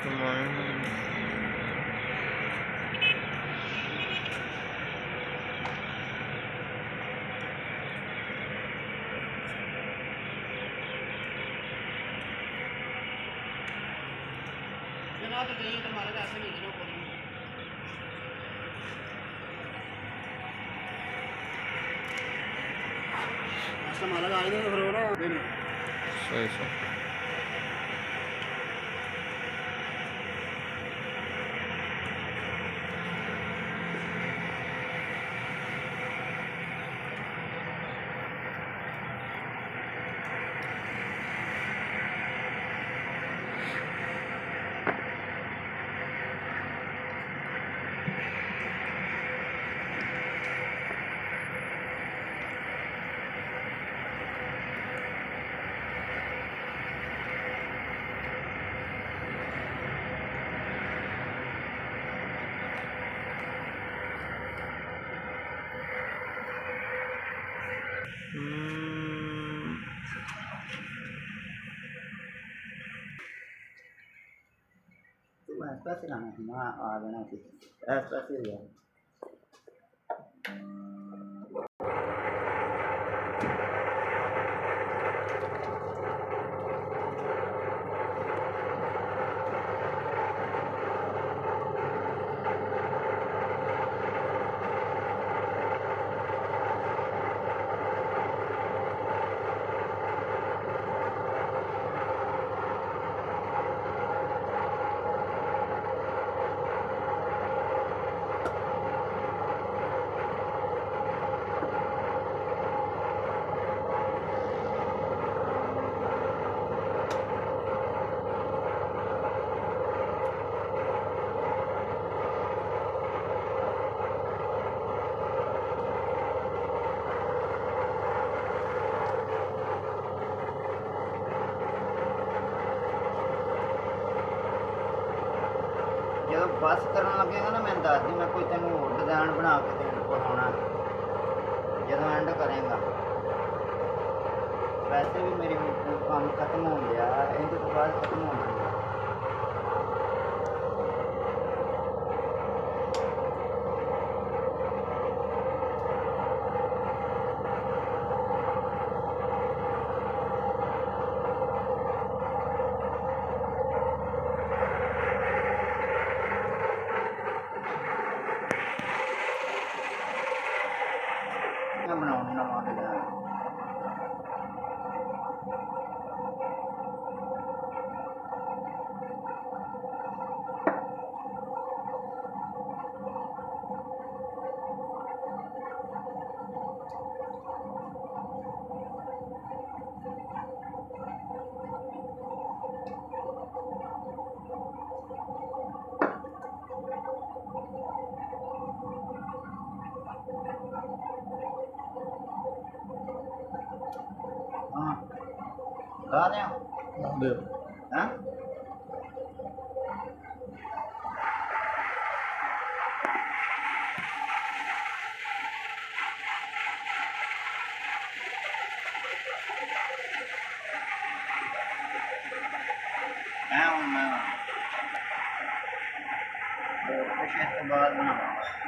जनाब तो नहीं तुम्हारे ऐसे नहीं दिनों को ऐसा मालक आ गया तो फिर वो ना सही पैसे लाना था मैं आ जाना पैसे हो गया जो बस करन लगेगा ना मैं दस दी मैं कोई तेन होर डिजाइन बना के तेन पढ़ाना जो एंड करेगा वैसे भी मेरी काम खत्म हो गया इनके तो बाद खत्म हो गया बनाने नवा डिजाइन हाँ ला दें हाँ मैं कुछ इसके बाद बनाऊँगा